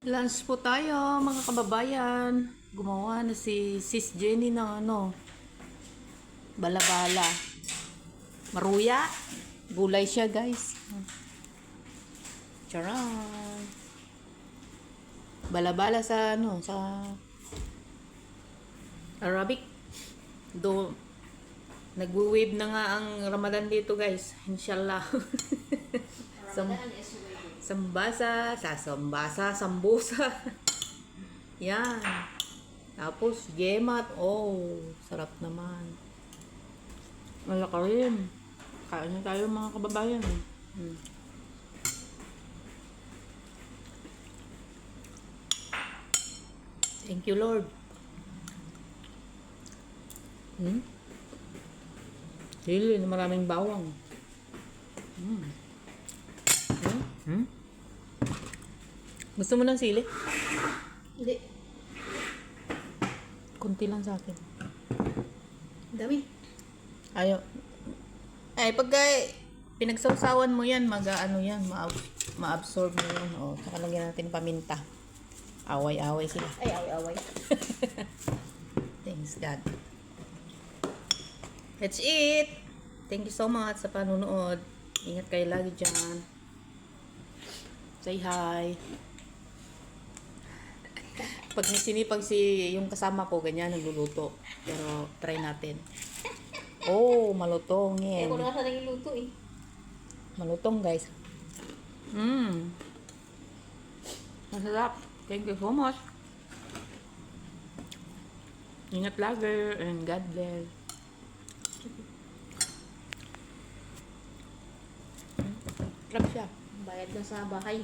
Lunch po tayo, mga kababayan. Gumawa na si Sis Jenny ng balabala. Maruya. Gulay siya, guys. Charan. Balabala sa sa Arabic. Do nagwo-wave na nga ang Ramadan dito, guys. Inshallah. Ramadan is waiting. Sambasa, sambusa. Yan. Tapos, gemat. Oh, sarap naman. Malaka rin. Kain na tayo, mga kababayan. Thank you, Lord. Sili na maraming bawang. Gusto mo ng sili? Hindi. Kunti lang sa akin. Dami. Ayaw. Ay, pagka pinagsawsawan mo yan, mag-ano yan, ma-absorb mo yan. O, saka lagyan natin paminta. Away-away sila. Ay, away-away. Thanks, God. Let's eat! Thank you so much sa panunood. Ingat kayo lagi dyan. Say hi. Pag sinipag yung kasama ko, ganyan, nagluluto. Pero, try natin. Oh, malutong Eh, yan. kung nasa naging luto eh. Malutong, guys. Masarap. Thank you so much. Ingat lagi and God bless. Sarap siya. Bayad na sa bahay.